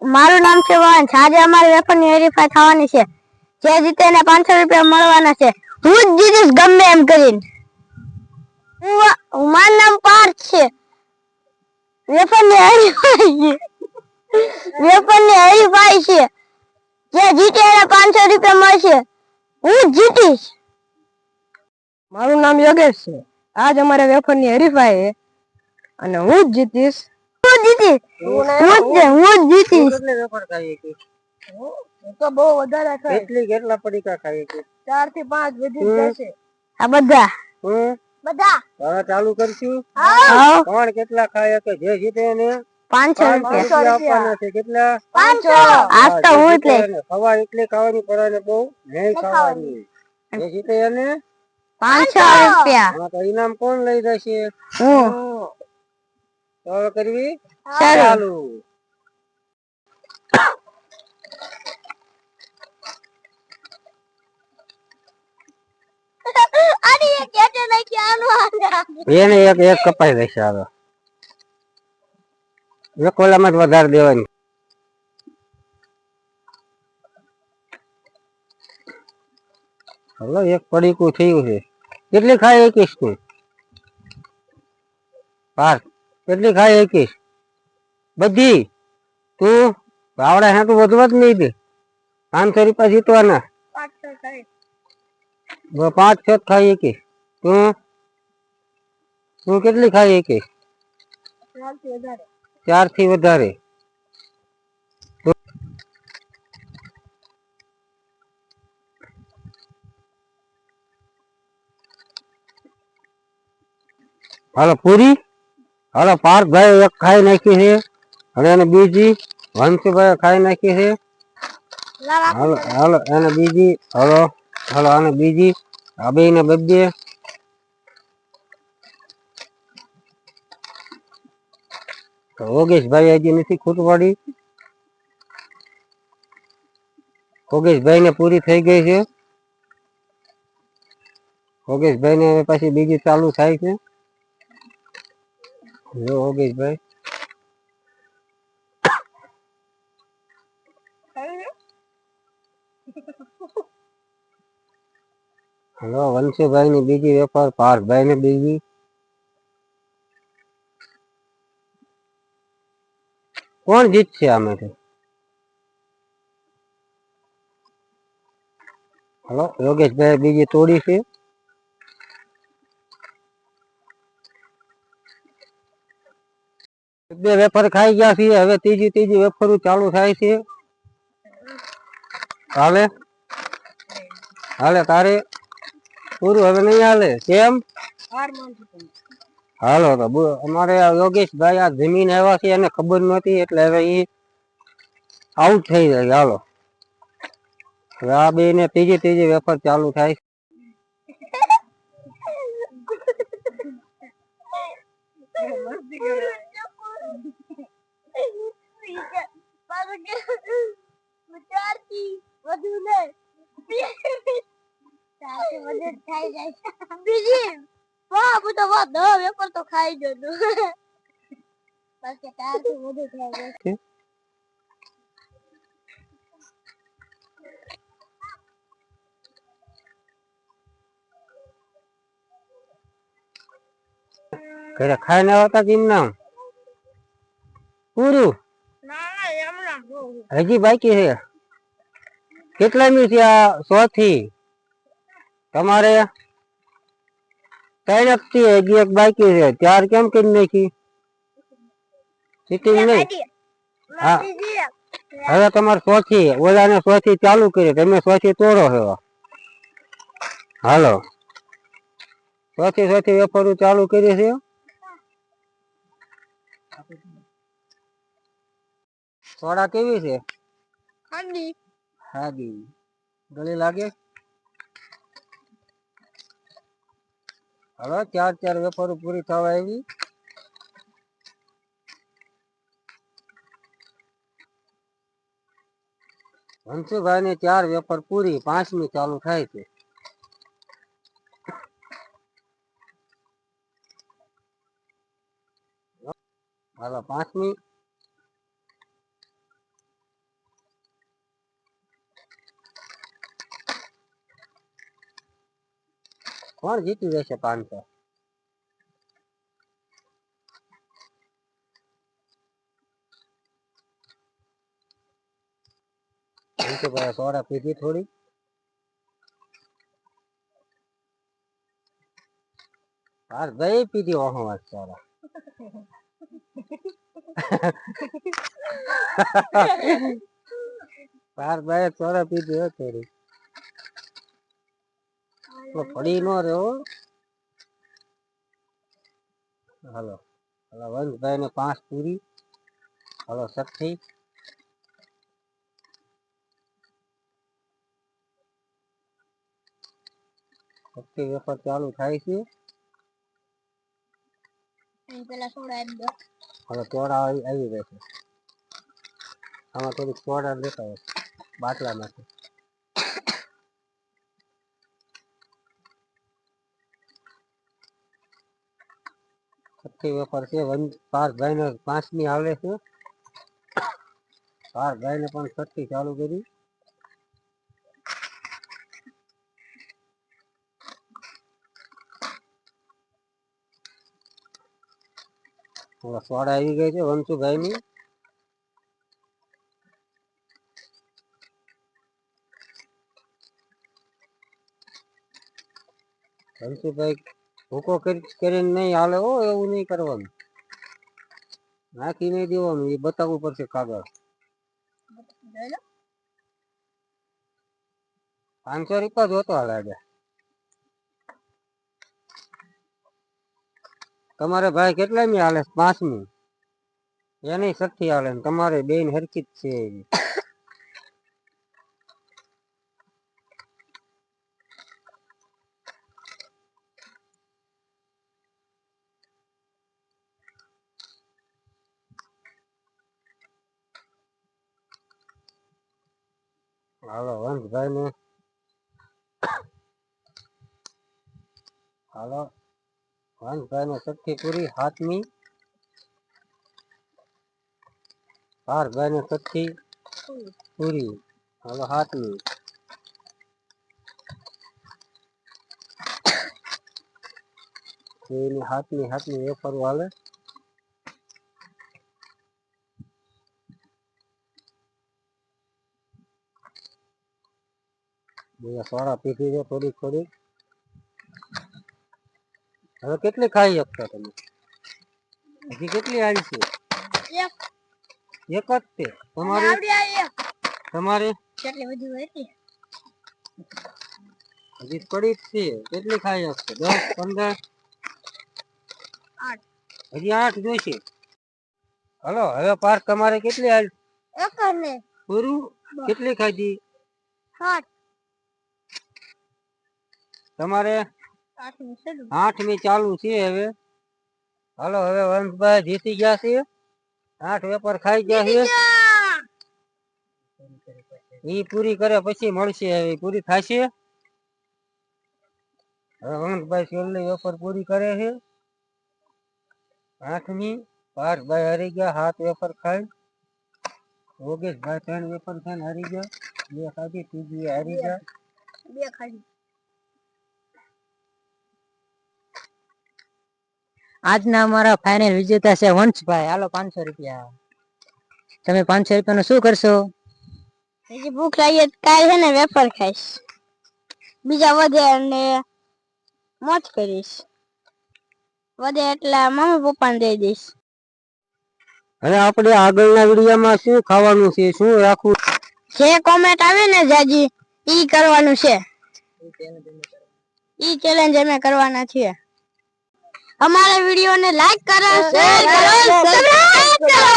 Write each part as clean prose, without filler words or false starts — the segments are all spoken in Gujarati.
મારું નામ છે વંશ. આજે અમારી વેફરની વેરીફાઈ થવાની છે. જે જીતે એને 500 રૂપિયા મળવાના છે. હું જ જીતીશ ગમે એમ કરીને. મારું નામ પાર્થ છે. વેફરની હરીફાઈ છે. જે જીતે એને 500 રૂપિયા મળશે. હું જ જીતીશ. મારું નામ યોગેશ છે. આજ અમારે વેફરની હરીફાઈ છે અને હું જ જીતીશ. તો બહુ વધારે ખાય. કેટલા પડીકા ખાય છે? 4 થી 5 વધી જશે. આ બધા હવે ચાલુ કરશું. કોણ કેટલા ખાય કે જે જીતે એને 500 રૂપિયા આપવાના છે. કેટલા? 500. આજ તો હું જ લઈશ. ખવા એટલી ખાવાની પડે બહુ નહીં ખાવાની. જે જીતે એને 500 રૂપિયા. તો ઇનામ કોણ લઈ જશે? હું. ચાલો કરવી ચાલુ. એને એક કપાઈ દેશે. હવે એક ઓલામાં જ વધારે દેવાની. હલો એક પડીકું થયું છે. કેટલી ખાય 21 નું? 5 કેટલી ખાય 21? બધી તું આવડા હે તું વધવા જ નહીં દે. 500 રૂપિયા જીતવાના. 5 છે ખાઈ 21. તું કેટલી ખાઈ 21? 4 થી વધારે. હાલો પૂરી. હાલો પાર્થભાઈ એક ખાઈ નાખી છે અને એને બીજી વંશીભાઈ ખાઈ નાખી છે. હાલો હાલો એને બીજી. હાલો હાલો આને બીજી. આ બે ને બબ્બે. યોગેશભાઈ હજી નથી ખૂટવાડી. યોગેશભાઈ ને પૂરી થઈ ગઈ છે. યોગેશભાઈ ને પછી બીજી ચાલુ થાય છે. યોગેશભાઈ હલો વંશીભાઈ ની બીજી વેપાર. પાર્થભાઈ ને બીજી. કોણ જીતશે આમાંથી? હલો યોગેશભાઈ બીજી તોડી છે. બે વેફર ખાઈ ગયા છે. હવે ત્રીજી વેફર ચાલુ થાય છે. હાલે હાલે તારે પૂરું હવે નહીં હાલે. કેમ? હાલો તો અમારે યોગેશભાઈ આ જમીન આવ્યા છે એને ખબર નહોતી એટલે હવે એ આઉટ થઈ જાય. હાલો હવે આ બે ને ત્રીજી વેફર ચાલુ થાય. વેપાર તો ખાઈ જતો. ઘરે ખાઈ ના આવતા કેમ નામ પૂરું હજી બાકી છે. કેટલામી છે આ? 100 થી તમારે 3 થી હજી એક બાકી છે. 4 કેમ કરી નાખી? સિટિંગ નહીં. હા હવે તમારે 100 થી ઓલાને 100 થી ચાલુ કરી. તમે 100 થી તોડો છો. હાલો 100 થી વેપાર ચાલુ કરી છે. સોડા કેવી છે? હાદી ગળી લાગે. હવે 4 વેપાર પૂરી થવા આવી. વંશુભાઈ ની 4 વેપાર પૂરી. 5મી ચાલુ થાય છે. હાલો 5મી કોણ જીતી જશે 500? ભાઈ સોડા પીધી થોડી. ભાઈ પીધી ઓહો વાત સોડા. ભાઈ સોડા પીધી હો થોડી. પડી નો રહ્યો. હાલો વંશભાઈ ને 5 પૂરી. હાલો સખી વેફર ચાલુ થાય છે. હવે સોડા આવી જશે. આમાં થોડીક સોડા લેતા હોય બાટલામાંથી. સખી વેફર છે. પાર્થભાઈ ને 5મી આવે છે. પાર્થભાઈ ને પણ સખી ચાલુ કરી. સોડા આવી ગઈ છે વંશુભાઈ ની. વંશુભાઈ ભૂકો કરીને નહીં હાલે હો. એવું નહીં કરવાનું. નાખી નહીં દેવાનું. એ બતાવવું પડશે કાગળ. 500 રૂપિયા જોતો હાલે. તમારે ભાઈ કેટલામી હાલે? 5મી. એની સખી હાલે. તમારે બેન હરખી જ છે. હાલો વંશભાઈ ને હાલો વંશભાઈ ને સખી પૂરી 7મી. પાર્થભાઈ ને સખી પૂરી. હાલો 7મી. એની 7મી વેફર હાલે. સોડા પીધી છે થોડીક. હવે કેટલી ખાઈ શકશો તમે? હજી કેટલી આવી છે? એક જ તે તમારે હજી પડી જ છે. કેટલી ખાઈ શકશો? 10 15 હજી 8 જોઈશે. હલો હવે પાર્ક તમારે કેટલી આવી? પૂરું. કેટલી ખાધી? તમારે 8મી ચાલુ છે હવે. હાલો હવે વંશભાઈ જીતી ગયા છે. 8 વેપાર ખાઈ ગયા છે. ઈ પૂરી કરે પછી મળશે. હવે પૂરી થશે. હવે વંશભાઈ છેલ્લી વેપાર પૂરી કરે છે. 8મી. પાર્થભાઈ હારી ગયા. 7 વેપાર ખાઈ. યોગેશભાઈ 3 વેપાર ખાઈને હારી ગયા. 2 ખાધી. ત્રીજી હારી ગયા. 2 ખાધી. આજના અમારા ફાઇનલ વિજેતા છે વંશભાઈ. હાલો 500 રૂપિયા. તમે 500 રૂપિયાનું શું કરશો? હજી ભૂખ લાગી કાલ છે ને વેફર ખાઈશ. બીજા વધે અને મોજ કરીશ. વધે એટલે મમ્મી પપ્પાને દઈ દઈશ. હવે આપણે આગળના વિડીયોમાં શું ખાવાનું છે, શું રાખવું? જે કોમેન્ટ આવે ને જાજી ઈ કરવાનું છે. ઈ ચેલેન્જ અમે કરવાના છીએ. અમારા વિડીયોને લાઈક કરો, શેર કરો, સબસ્ક્રાઇબ કરો.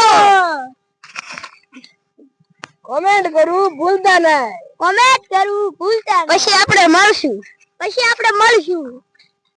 કોમેન્ટ કરવું ભૂલતા નહીં. પછી આપણે મળશું.